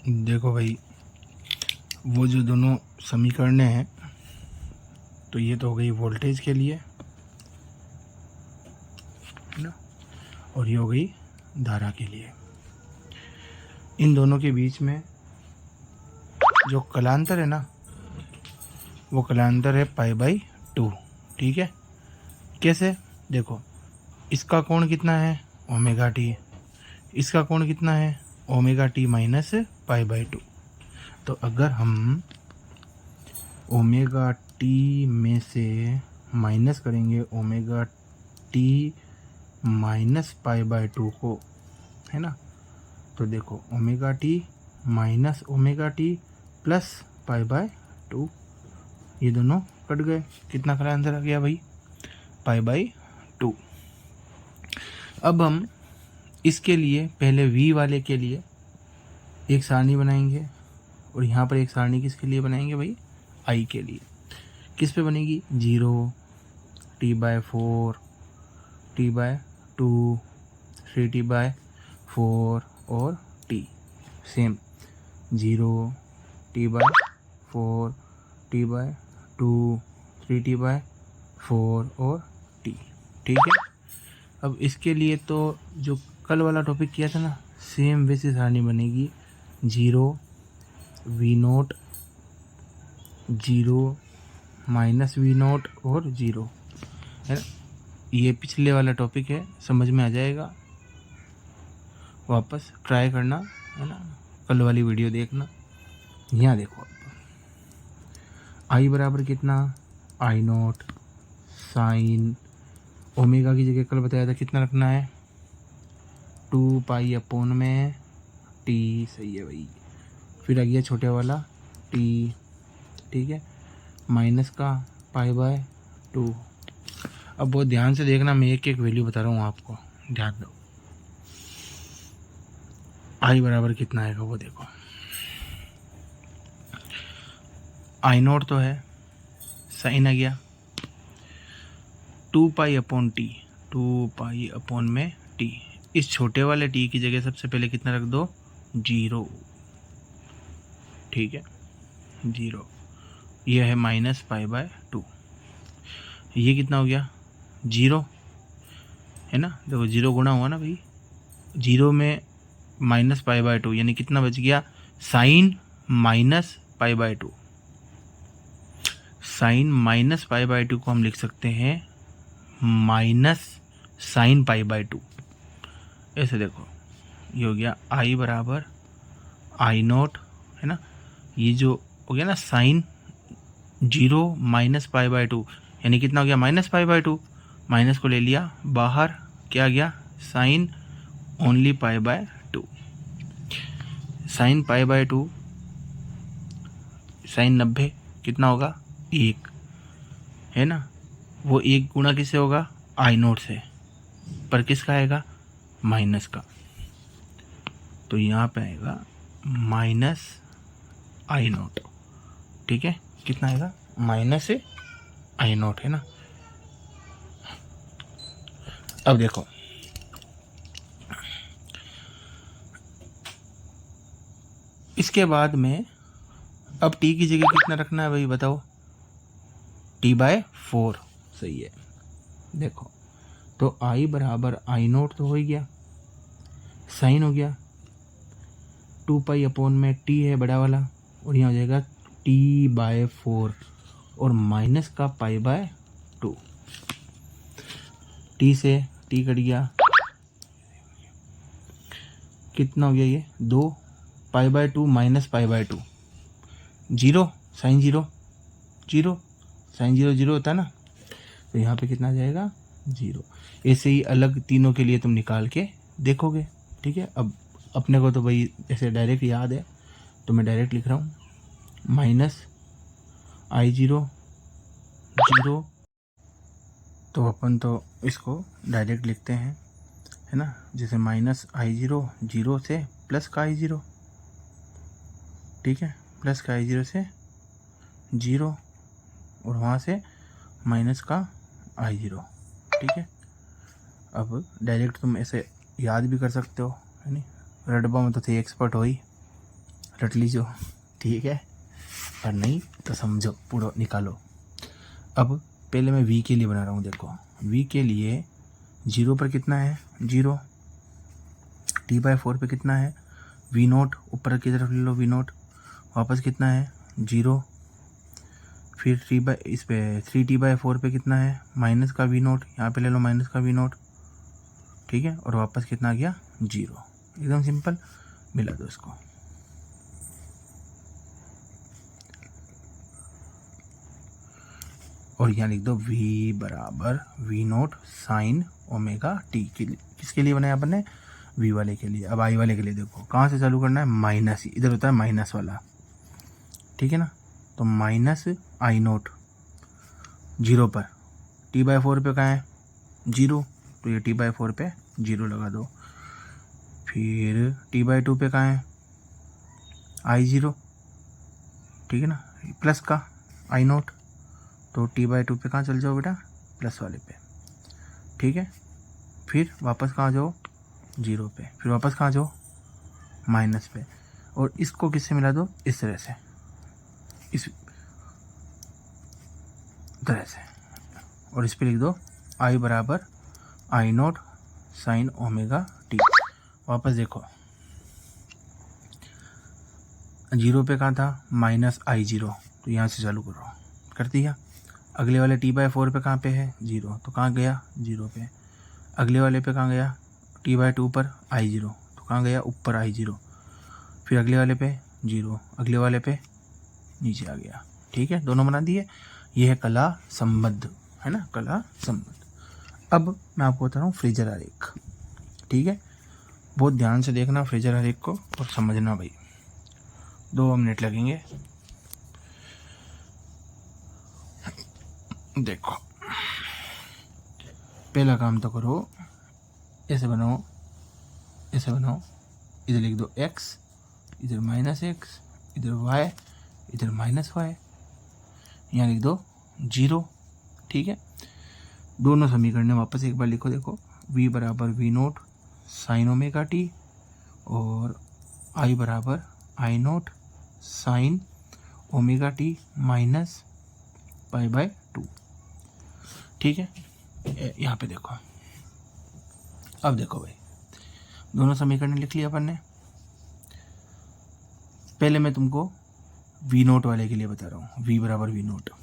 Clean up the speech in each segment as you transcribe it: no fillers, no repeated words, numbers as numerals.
देखो भाई, वो जो दोनों समीकरणें हैं, तो ये तो हो गई वोल्टेज के लिए, है ना, और ये हो गई धारा के लिए। इन दोनों के बीच में जो कलांतर है ना, वो कलांतर है π/2। ठीक है, कैसे? देखो, इसका कोण कितना है? Omega T. इसका कोण कितना है? Omega T minus π/2। तो अगर हम ओमेगा टी में से माइनस करेंगे ओमेगा टी माइनस π/2 को, है ना, तो देखो omega T minus omega T plus π/2, ये दोनों कट गए। कितना का आंसर आ गया भाई? π/2। अब हम इसके लिए पहले v वाले के लिए एक सारणी बनाएंगे, और यहाँ पर एक सारणी किसके लिए बनाएंगे भाई? i के लिए। किस पे बनेगी? 0, t/4, t/2, 3t/4 और t। Same 0, t/4, t/2, 3t/4 और t। ठीक है। अब इसके लिए तो जो कल वाला टॉपिक किया था ना, सेम वैसी सारणी बनेगी। 0, v0, 0 माइनस v0 और 0, है ना। ये पिछले वाला टॉपिक है, समझ में आ जाएगा। वापस ट्राई करना, है ना, कल वाली वीडियो देखना। यहाँ देखो, आई बराबर कितना? I0 साइन ओमेगा की जगह कल बताया था कितना रखना है? 2π/t। सही है भाई। फिर आ गया छोटे वाला t, ठीक है, माइनस का π/2। अब बहुत ध्यान से देखना, मैं एक एक वैल्यू बता रहा हूँ आपको, ध्यान दो। आई बराबर कितना आएगा वो देखो। I0 तो है, साइन आ गया 2π/t, 2π/t। इस छोटे वाले t की जगह सबसे पहले कितना रख दो? 0। ठीक है, 0। यह है माइनस π/2। ये कितना हो गया? 0, है ना। देखो 0 गुणा हुआ ना भाई, 0 में माइनस π/2, यानी कितना बच गया? Sign minus π/2। साइन माइनस π/2 को हम लिख सकते हैं माइनस साइन π/2। ऐसे देखो, ये हो गया I बराबर I0, है ना। ये जो हो गया ना साइन 0 माइनस π/2, यानी कितना हो गया? माइनस π/2। माइनस को ले लिया बाहर, क्या गया? Sign only π/2। साइन π/2, साइन 90 कितना होगा? 1, है ना। वो 1 गुणा किससे होगा? I0 से, पर किसका आएगा? माइनस का। तो यहाँ पे आएगा माइनस I0। ठीक है, कितना आएगा? माइनस I0, है ना। अब देखो, इसके बाद में अब t की जगह कितना रखना है भाई बताओ? t/4। सही है। देखो, तो I बराबर I0 तो हो ही गया, साइन हो गया 2π/t है बड़ा वाला, और यहाँ हो जाएगा t/4 और माइनस का π/2। t से t कट गया, कितना हो गया? ये 2 π/2 माइनस π/2, 0 साइन 0, 0 साइन 0 0 होता है ना। तो यहाँ पे कितना आ जाएगा? 0। ऐसे ही अलग तीनों के लिए तुम निकाल के देखोगे। ठीक है, अब अपने को तो भाई ऐसे डायरेक्ट याद है, तो मैं डायरेक्ट लिख रहा हूँ माइनस I0 0। तो अपन तो इसको डायरेक्ट लिखते हैं, है ना, जैसे माइनस I0 0 से प्लस का I0। ठीक है, प्लस का I0 से 0 और वहाँ से माइनस का I0। ठीक है, अब डायरेक्ट तुम ऐसे याद भी कर सकते हो, है नहीं। रडबा में तो थे एक्सपर्ट हो ही, रट लीजिए, ठीक है, और नहीं तो समझो पूरा निकालो। अब पहले मैं v के लिए बना रहा हूँ। देखो v के लिए 0 पर कितना है 0, t/4 पे कितना है v0, ऊपर की तरफ ले लो v0, वापस कितना है 0, फिर इस पे 3t/4 पे कितना है माइनस का v0, यहाँ पे ले लो माइनस का v0, ठीक है, और वापस कितना आ गया 0। एकदम सिंपल, मिला दो इसको। और यहाँ लिख दो v बराबर v0 साइन ओमेगा t के लिए। किसके लिए बनाया अपन ने, v वाले के लिए। अब i वाले के लिए देखो कहाँ से चालू करना है, माइनस ही, इधर होता है माइनस वाला, ठीक है ना। तो माइनस i0 0 पर, t/4 पे कहाँ है 0, तो ये t/4 पे 0 लगा दो। फिर t/2 पे कहाँ है i0, ठीक है ना, प्लस का i0, तो t/2 पे कहाँ चल जाओ बेटा, प्लस वाले पे, ठीक है। फिर वापस कहाँ जाओ 0 पे, फिर वापस कहाँ जाओ माइनस पे, और इसको किससे मिला दो, इस तरह से, इस तरह से, और इस पे लिख दो i बराबर i0 साइन ओमेगा t। वापस देखो 0 पे कहाँ था माइनस i0, तो यहाँ से चालू करो, कर दिया। अगले वाले t/4 पे कहाँ पे है 0, तो कहाँ गया 0 पे। अगले वाले पे कहाँ गया t/2 पर i0, तो कहाँ गया ऊपर i0। फिर अगले वाले पे 0, अगले वाले पे नीचे आ गया, ठीक है, दोनों बना दिए। ये है कला संबद्ध, है ना, कला संबद्ध। अब मैं आपको बता रहा हूँ फ्रेजर आरेख, ठीक है, बहुत ध्यान से देखना फ्रेजर आरेख को और समझना भाई, 2 मिनट लगेंगे। देखो पहला काम तो करो, ऐसे बनाओ, ऐसे बनाओ, इधर लिख दो x, इधर -x, इधर y, इधर -y, यहाँ लिख दो 0, ठीक है। दोनों समीकरण वापस एक बार लिखो, देखो v बराबर v0 साइन ओमेगा t और i बराबर i0 sine omega t minus π/2, ठीक है। यहाँ पे देखो, अब देखो भाई, दोनों समीकरण लिख लिया अपन ने। पहले मैं तुमको v0 वाले के लिए बता रहा हूँ, v बराबर v0।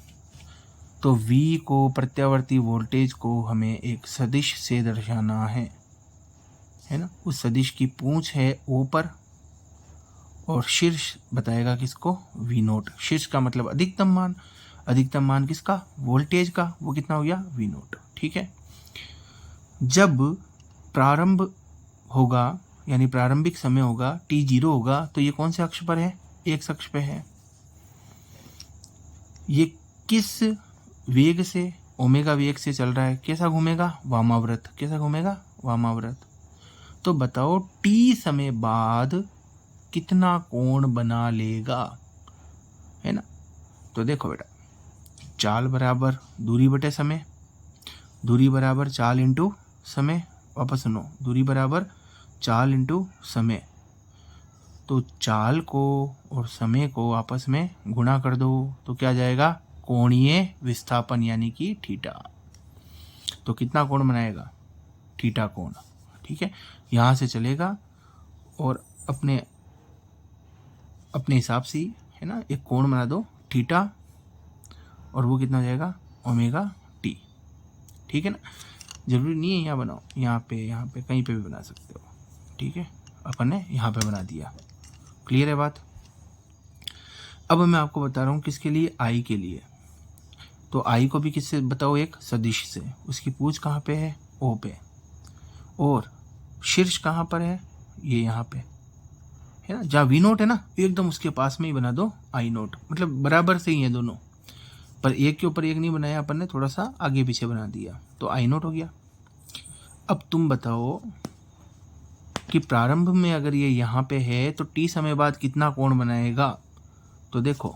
तो v को, प्रत्यावर्ती वोल्टेज को हमें एक सदिश से दर्शाना है ना। उस सदिश की पूंछ है O पर और शीर्ष बताएगा किसको, v0। शीर्ष का मतलब अधिकतम मान, अधिकतम मान किसका, वोल्टेज का, वो कितना हो गया v0, ठीक है। जब प्रारंभ होगा यानी प्रारंभिक समय होगा t0 होगा, तो ये कौन से अक्ष पर है, x अक्ष पे है। ये किस वेग से, ओमेगा वेग से चल रहा है, कैसा घूमेगा, वामाव्रत। कैसा घूमेगा, वामाव्रत। तो बताओ t समय बाद कितना कोण बना लेगा, है ना। तो देखो बेटा, चाल बराबर दूरी बटे समय, दूरी बराबर चाल इंटू समय, वापस सुनो, दूरी बराबर चाल इंटू समय। तो चाल को और समय को आपस में गुणा कर दो, तो क्या जाएगा, कोणीय विस्थापन यानी कि थीटा। तो कितना कोण बनाएगा, थीटा कोण, ठीक है। यहाँ से चलेगा और अपने हिसाब से, है ना, एक कोण बना दो थीटा, और वो कितना हो जाएगा ओमेगा टी, ठीक है ना। जरूरी नहीं है यहाँ बनाओ, यहाँ पे कहीं पे भी बना सकते हो, ठीक है। अपन ने यहाँ पे बना दिया, क्लियर है बात। अब मैं आपको बता रहा हूँ किसके लिए, आई के लिए। तो आई को भी किससे बताओ, एक सदिश से। उसकी पूंछ कहाँ पे है, ओ पे, और शीर्ष कहाँ पर है, ये यहाँ पे, है ना। जहाँ v0 है ना, एकदम उसके पास में ही बना दो i0, मतलब बराबर से ही है दोनों, पर एक के ऊपर एक नहीं बनाया अपन ने, थोड़ा सा आगे पीछे बना दिया, तो i0 हो गया। अब तुम बताओ कि प्रारंभ में अगर ये यहाँ पे है तो t समय बाद कितना कोण बनाएगा। तो देखो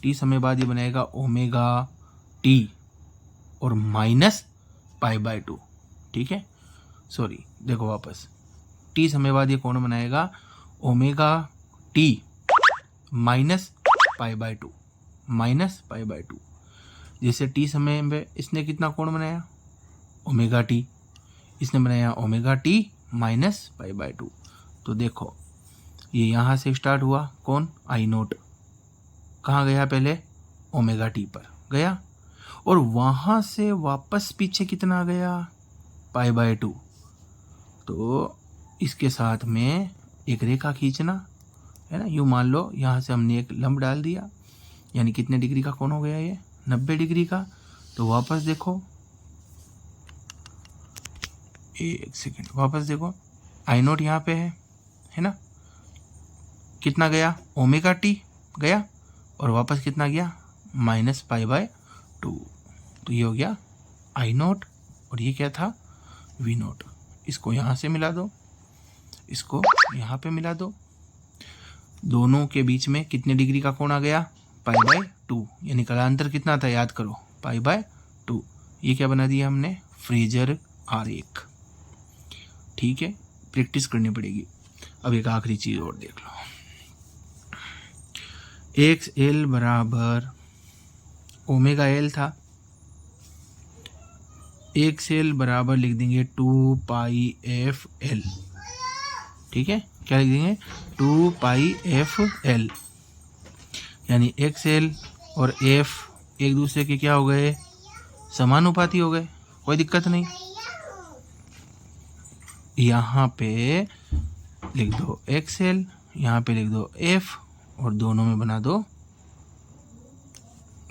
t समय बाद ये बनाएगा ओमेगा t और माइनस π/2, ठीक है। सॉरी, देखो वापस, t समय बाद ये कोण बनाएगा ओमेगा t माइनस π/2, माइनस π/2। जैसे t समय में इसने कितना कोण बनाया, ओमेगा टी, इसने बनाया ओमेगा टी माइनस π/2। तो देखो ये यहाँ से स्टार्ट हुआ कौन, I0, कहाँ गया पहले, ओमेगा टी पर गया, और वहाँ से वापस पीछे कितना गया, π/2। तो इसके साथ में एक रेखा खींचना है ना, यूँ मान लो यहाँ से हमने एक लंब डाल दिया, यानी कितने डिग्री का कोण हो गया ये, 90 डिग्री का। तो वापस देखो, एक सेकेंड, वापस देखो, I0 यहाँ पे है ना, कितना गया, ओमेगा टी गया, और वापस कितना गया, माइनस π/2। तो ये हो गया I0, और ये क्या था, V0। इसको यहाँ से मिला दो, इसको यहाँ पे मिला दो, दोनों के बीच में कितने डिग्री का कोण आ गया, π/2, यानी कालांतर कितना था, याद करो, π/2। ये क्या बना दिया हमने, फ्रेजर आरेख। ठीक है, प्रैक्टिस करनी पड़ेगी। अब एक आखिरी चीज़ और देख लो, XL बराबर ओमेगा L था, XL बराबर लिख देंगे 2πfL। ठीक है, क्या लिख देंगे, 2πfL, यानी XL और F एक दूसरे के क्या हो गए, समानुपाती हो गए, कोई दिक्कत नहीं। यहाँ पे लिख दो XL, यहाँ पे लिख दो F, और दोनों में बना दो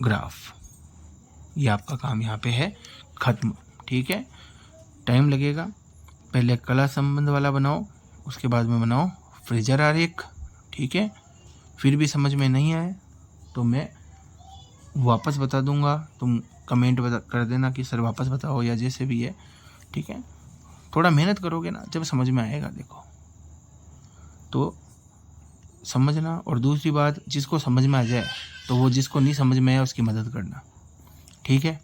ग्राफ। ये आपका काम यहाँ पे है खत्म। ठीक है, टाइम लगेगा, पहले कला संबंध वाला बनाओ, उसके बाद में बनाओ फ्रेजर आरेख। ठीक है, फिर भी समझ में नहीं आए तो मैं वापस बता दूंगा, तुम कमेंट कर देना कि सर वापस बताओ, या जैसे भी है। ठीक है, थोड़ा मेहनत करोगे ना, जब समझ में आएगा देखो तो समझना। और दूसरी बात, जिसको समझ में आ जाए तो वो जिसको नहीं समझ में आया उसकी मदद करना। ठीक है।